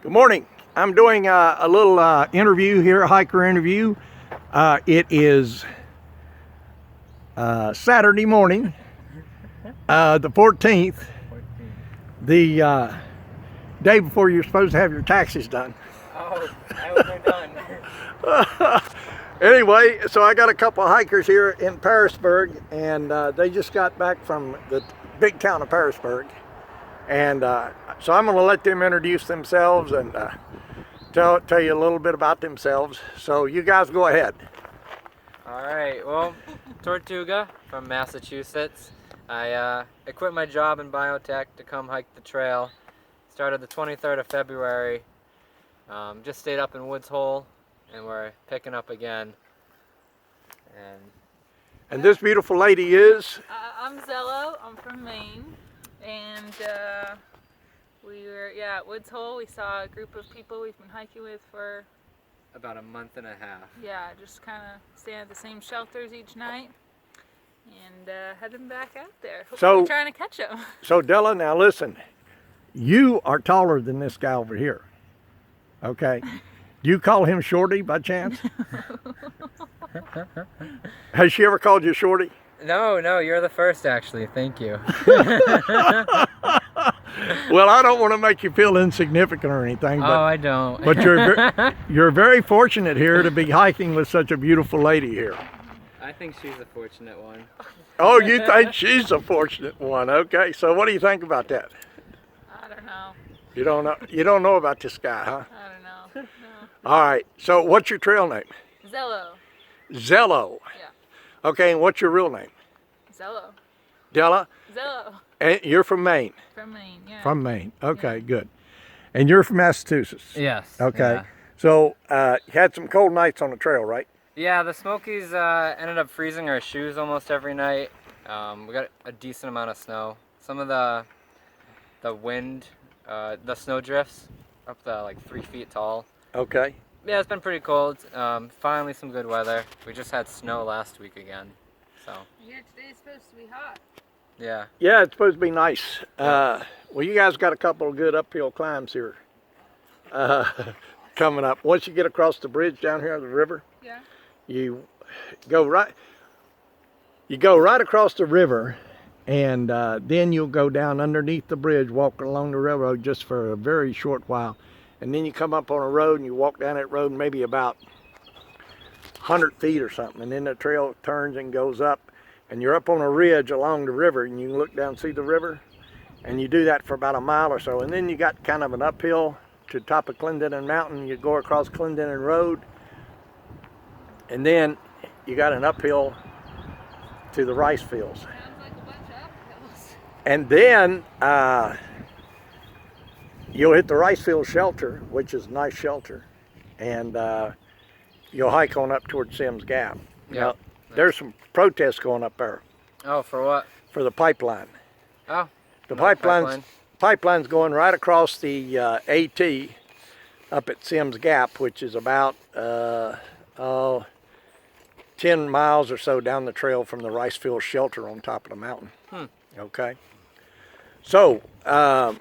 Good morning. I'm doing a little interview here, a hiker interview. It is Saturday morning, the 14th, the day before you're supposed to have your taxes done. Oh, I hope they're done. Anyway, so I got a couple of hikers here in Pearisburg, and they just got back from the big town of Pearisburg. And so I'm going to let them introduce themselves and tell you a little bit about themselves. So you guys go ahead. All right, well, Tortuga from Massachusetts. I quit my job in biotech to come hike the trail. Started the 23rd of February. Just stayed up in Woods Hole, and we're picking up again. And this beautiful lady is? I'm Zello. I'm from Maine. And we were at Woods Hole. We saw a group of people we've been hiking with for about a month and a half. Yeah, just kind of staying at the same shelters each night and heading back out there. Hopefully we're trying to catch them. So Della, now listen, you are taller than this guy over here. Okay. Do you call him Shorty by chance? Has she ever called you Shorty? No, you're the first actually. Thank you. Well, I don't want to make you feel insignificant or anything, but, I don't. But you're very fortunate here to be hiking with such a beautiful lady here. I think she's a fortunate one. Oh, you think she's a fortunate one? Okay. So what do you think about that? I don't know. You don't know. You don't know about this guy, huh? I don't know. No. All right. So what's your trail name? Zello. Zello. Yeah. Okay. And what's your real name? Zello. Della. Zello. And you're from Maine. From Maine. Yeah. From Maine. Okay. Good. And you're from Massachusetts. Yes. Okay. Yeah. So you had some cold nights on the trail, right? Yeah, the Smokies ended up freezing our shoes almost every night. We got a decent amount of snow. Some of the wind, the snow drifts up to like 3 feet tall. Okay. Yeah, it's been pretty cold. Finally some good weather. We just had snow last week again, so. Here today's supposed to be hot. Yeah. Yeah, it's supposed to be nice. Well, you guys got a couple of good uphill climbs here coming up. Once you get across the bridge down here on the river, Yeah. you go right across the river, and then you'll go down underneath the bridge, walking along the railroad just for a very short while, and then you come up on a road and you walk down that road maybe about 100 feet or something, and then the trail turns and goes up, and you're up on a ridge along the river, and you can look down and see the river, and you do that for about a mile or so, and then you got kind of an uphill to the top of Clendenin Mountain. You go across Clendenin Road, and then you got an uphill to the rice fields. Sounds like a bunch of uphills. And then you'll hit the rice field shelter, which is a nice shelter, and you'll hike on up towards Sims Gap. Yeah. Now, there's some protests going up there Oh, for what? for the pipeline. Oh. The no pipeline's going right across the AT up at Sims Gap, which is about 10 miles or so down the trail from the rice field shelter on top of the mountain. Okay. So, have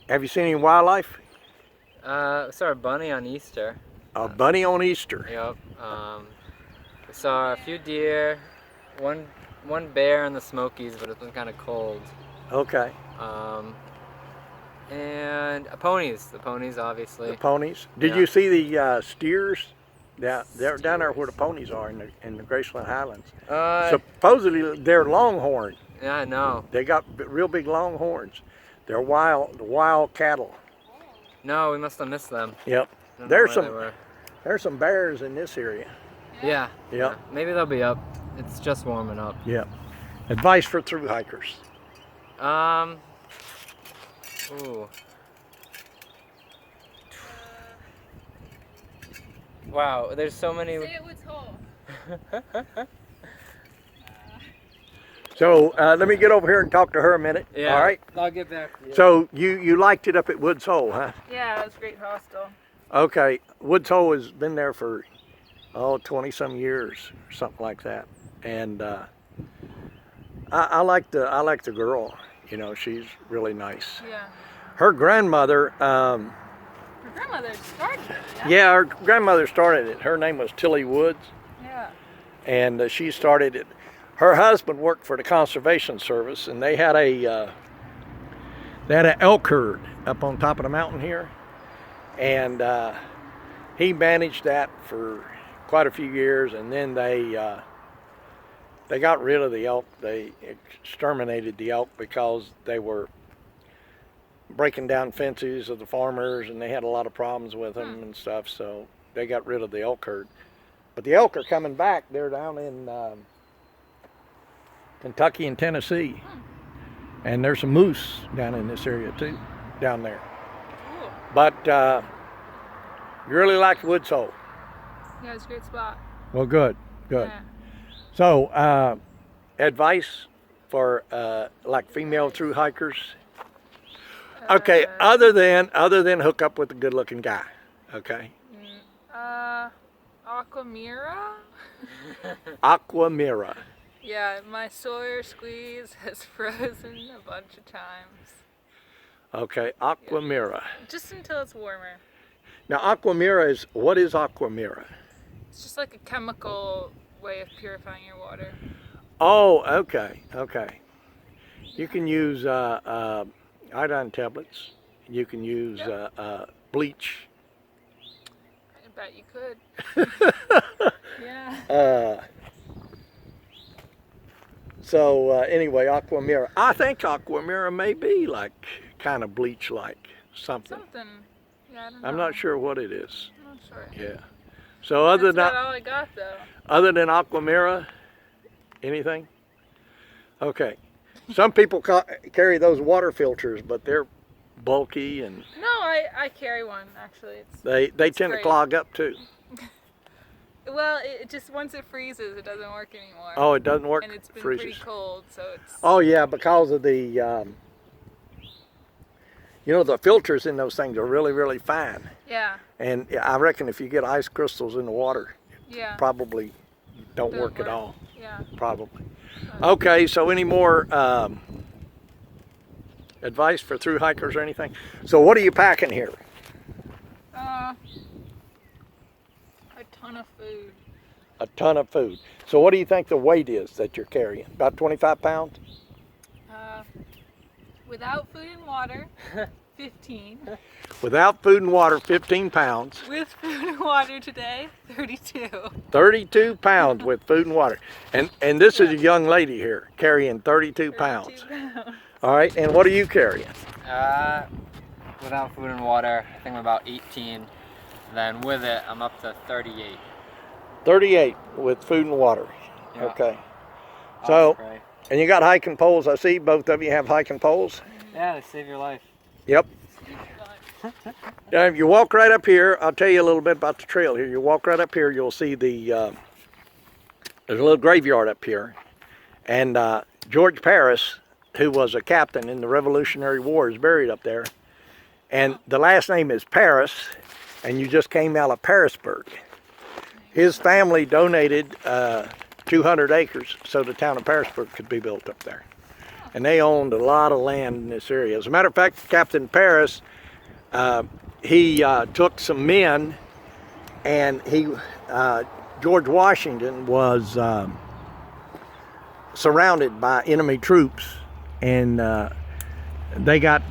you seen any wildlife? We saw a bunny on Easter. A bunny on Easter. Yep. We saw a few deer, one bear in the Smokies, but it's been kind of cold. Okay. And ponies. The ponies, obviously. The ponies. Did you see the steers? Yeah, they're down there where the ponies are in the Graceland Highlands. Supposedly they're longhorn. Yeah, I know. They got real big longhorns. They're wild cattle. No, we must have missed them. Yep. I don't know where they were. There's some bears in this area. Yeah. Yep. Yeah. Maybe they'll be up. It's just warming up. Yep. Advice for thru hikers. Ooh. Wow, there's so many. Say it Woods Hole. So let me get over here and talk to her a minute. Yeah. All right. I'll get back to you. So you liked it up at Woods Hole, huh? Yeah, it was a great hostel. Okay. Woods Hole has been there for 20 some years or something like that, and I like the girl. You know, she's really nice. Yeah. Her grandmother grandmother started it. Yeah. Yeah, her grandmother started it. Her name was Tilly Woods, Yeah. and she started it. Her husband worked for the Conservation Service, and they had an elk herd up on top of the mountain here, and he managed that for quite a few years, and then they got rid of the elk. They exterminated the elk because they were breaking down fences of the farmers, and they had a lot of problems with them and stuff, so they got rid of the elk herd. But the elk are coming back. They're down in Kentucky and Tennessee, and there's some moose down in this area too, down there. Cool. But you really like Woods Hole. Yeah, it's a great spot. Well, good. Yeah. So advice for like female through hikers. Okay, other than hook up with a good looking guy. Okay. Aquamira? Aquamira. Yeah, my Sawyer squeeze has frozen a bunch of times. Okay, Aquamira. Just until it's warmer. Now Aquamira what is Aquamira? It's just like a chemical way of purifying your water. Oh, okay. You can use iodine tablets. You can use bleach. I bet you could. Yeah. So anyway, Aquamira. I think Aquamira may be like kind of bleach-like something. Something. Yeah, I don't know. I'm not sure what it is. I'm not sure. Yeah. So other That's than about all I got though. other than Aquamira, anything? Okay. Some people carry those water filters, but they're bulky and No, I carry one actually. they tend to great. clog up too. Well, it just once it freezes, it doesn't work anymore. Oh, it doesn't work. And it's been freezes. pretty cold, so it's. Oh yeah, because of the the filters in those things are really, really fine. Yeah. And I reckon if you get ice crystals in the water, Yeah. probably don't Doesn't work at work. all. Yeah. Probably. Okay, so any more advice for through hikers or anything? So what are you packing here? A ton of food. A ton of food. So what do you think the weight is that you're carrying? About 25 pounds? Without food and water, 15. Without food and water, 15 pounds. With food and water today, 32. 32 pounds with food and water. And this is a young lady here carrying 32 pounds. 32 pounds. All right, and what are you carrying? Without food and water, I think I'm about 18. Then with it, I'm up to 38. 38 with food and water. Yeah. Okay. So, Osprey. and you got hiking poles. I see both of you have hiking poles. Yeah, they save your life. Yep. Now, if you walk right up here, I'll tell you a little bit about the trail here. You walk right up here, you'll see there's a little graveyard up here. And George Paris, who was a captain in the Revolutionary War, is buried up there. And the last name is Paris, and you just came out of Pearisburg. His family donated 200 acres so the town of Pearisburg could be built up there. And they owned a lot of land in this area. As a matter of fact, Captain Paris, he took some men, and George Washington was surrounded by enemy troops, and they got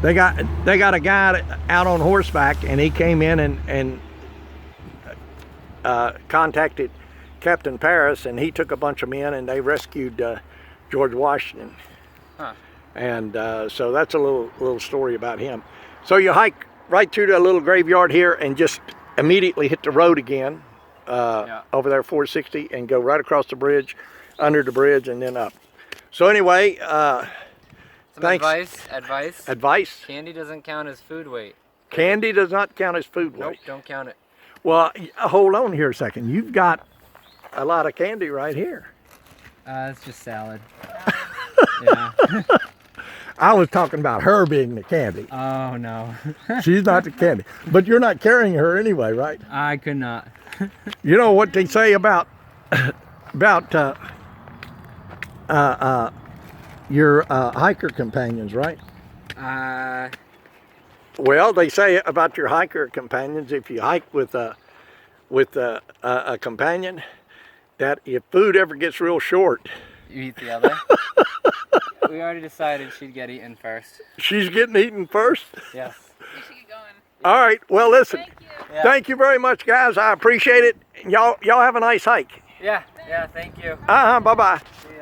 they got a guy out on horseback, and he came in and contacted Captain Paris, and he took a bunch of men, and they rescued George Washington. Huh. And so that's a little story about him. So you hike right through the little graveyard here, and just immediately hit the road again over there, 460, and go right across the bridge, under the bridge, and then up. So anyway, thanks. Advice. Candy doesn't count as food weight. Candy does not count as food weight. Nope, don't count it. Well, hold on here a second. You've got a lot of candy right here. It's just salad. Yeah. I was talking about her being the candy. Oh no. She's not the candy. But you're not carrying her anyway, right? I could not. You know what they say about your hiker companions, right? Well, they say about your hiker companions, if you hike with a companion, that if food ever gets real short, You eat the other. We already decided she'd get eaten first. she's getting eaten first. Yes. We should get going. All right. Well, listen. Thank you. Yeah. Thank you very much, guys. I appreciate it. Y'all have a nice hike. Yeah. Yeah. Thank you. Bye bye. See